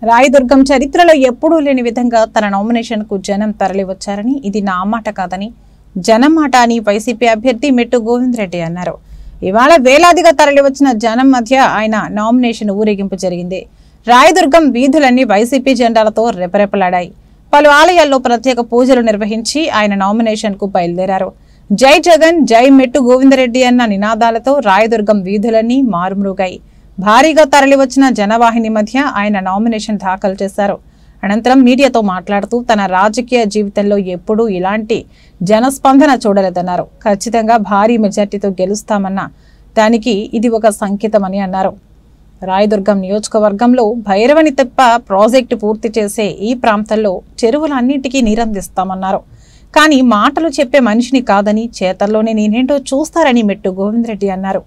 రాయదుర్గం చరిత్రలో ఎప్పుడూ లేని విధంగా తన నామినేషన్కు జనం తరలివచ్చారని, ఇది నా మాట కాదని జనం మాట అని వైసీపీ అభ్యర్థి మెట్టు గోవిందరెడ్డి అన్నారు. ఇవాళ వేలాదిగా తరలివచ్చిన జనం మధ్య ఆయన నామినేషన్ ఊరేగింపు జరిగింది. రాయదుర్గం వీధులన్నీ వైసీపీ జెండాలతో రెపరెపలాడాయి. పలు ఆలయాల్లో ప్రత్యేక పూజలు నిర్వహించి ఆయన నామినేషన్కు బయలుదేరారు. జై జగన్, జై మెట్టు గోవిందరెడ్డి అన్న నినాదాలతో రాయదుర్గం వీధులన్నీ మారుమ్రోగాయి. భారీగా తరలివచ్చిన జనవాహిని మధ్య ఆయన నామినేషన్ దాఖలు చేశారు. అనంతరం మీడియాతో మాట్లాడుతూ తన రాజకీయ జీవితంలో ఎప్పుడూ ఇలాంటి జనస్పందన చూడలేదన్నారు. ఖచ్చితంగా భారీ మెజార్టీతో గెలుస్తామన్న దానికి ఇది ఒక సంకేతమని అన్నారు. రాయదుర్గం నియోజకవర్గంలో భైరవని తెప్ప ప్రాజెక్టు పూర్తి చేసే ఈ ప్రాంతంలో చెరువులన్నింటికీ నీరందిస్తామన్నారు. కానీ మాటలు చెప్పే మనిషిని కాదని చేతల్లోనే నేనేంటో చూస్తారని మెట్టు గోవిందరెడ్డి అన్నారు.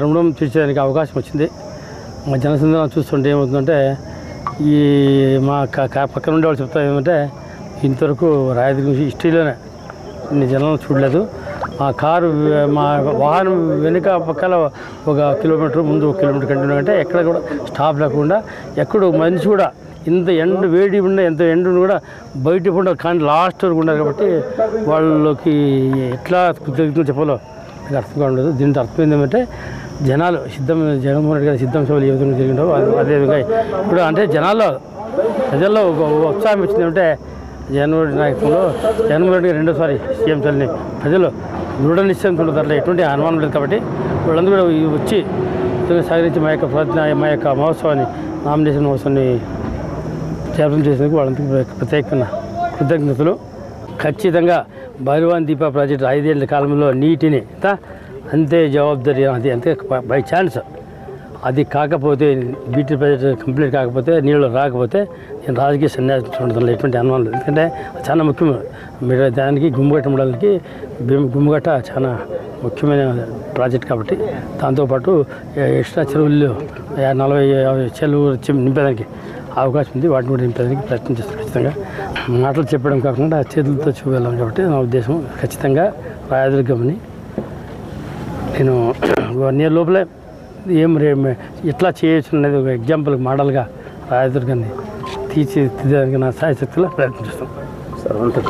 రుణం తీర్చేదానికి అవకాశం వచ్చింది. మా జనసంద్రం చూస్తుంటే ఏమవుతుందంటే ఈ మా పక్కన ఉండే వాళ్ళు చెప్తారు ఏమంటే ఇంతవరకు రాయదుర్గం హిస్టరీలోనే ఇన్ని జనం చూడలేదు. మా కారు మా వాహనం వెనుక పక్కల 1 కిలోమీటర్ ముందు 1 కిలోమీటర్ కంటిన్యూ అంటే ఎక్కడ కూడా స్టాప్ లేకుండా ఎక్కడో మనిషి కూడా ఇంత ఎండ వేడి ఉండే ఎంత ఎండ కూడా బయట కూడా కానీ లాస్ట్ వరకు ఉన్నారు. కాబట్టి వాళ్ళకి ఎట్లా కృతజ్ఞతలు చెప్పాలో నాకు అర్థంగా ఉండదు. దీంతో అర్థమైంది ఏమంటే జనాలు జగన్మోహన్ రెడ్డి గారి సిద్ధం సభలు ఏ విధంగా జరిగిందో అదేవిధంగా ఇప్పుడు అంటే ప్రజల్లో ఒక ఉత్సాహం వచ్చింది అంటే జగన్మోహన్ రెడ్డి నాయకులు జగన్మోహన్ రెడ్డి గారు రెండోసారి సీఎం చల్లని ప్రజలు దృఢ నిశ్చయంతో ఉండదు. అట్లా ఎటువంటి అనుమానం లేదు. కాబట్టి వాళ్ళందరూ కూడా వచ్చి సహకరించి మా యొక్క మహోత్సవాన్ని నామినేషన్ మహోత్సవాన్ని చేపట్టం చేసేందుకు వాళ్ళందరికీ ప్రత్యేకమైన కృతజ్ఞతలు. ఖచ్చితంగా భైరవాన్ దీప ప్రాజెక్టు 5 ఏళ్ల కాలంలో నీటిని అంతే జవాబుదారీ అది అంతే బై ఛాన్స్ అది కాకపోతే బీటీ ప్రాజెక్ట్ కంప్లీట్ కాకపోతే నీళ్ళు రాకపోతే నేను రాజకీయ సన్యాసం ఉండడంలో ఎటువంటి అనుమానం లేదు. ఎందుకంటే చాలా ముఖ్యం. మీరు దానికి గుమ్మగట్ట మండలానికి గుమ్మగట్ట చాలా ముఖ్యమైన ప్రాజెక్ట్ కాబట్టి దాంతోపాటు ఎక్స్ట్రా చెరువులు 40-50 చెరువులు నింపేదానికి అవకాశం ఉంది. వాటిని కూడా నింపేదానికి ప్రయత్నం చేస్తాను. ఖచ్చితంగా మాటలు చెప్పడం కాకుండా చేతులతో చూడాలి కాబట్టి నా ఉద్దేశం. ఖచ్చితంగా రాయదుర్గంని నేను 1 year లోపలే ఎట్లా చేయొచ్చు అనేది ఒక ఎగ్జాంపుల్ మోడల్గా రాయదుర్గాన్ని తీర్చిదిద్దడానికి నా సాయశక్తిలో ప్రయత్నం చేస్తాను.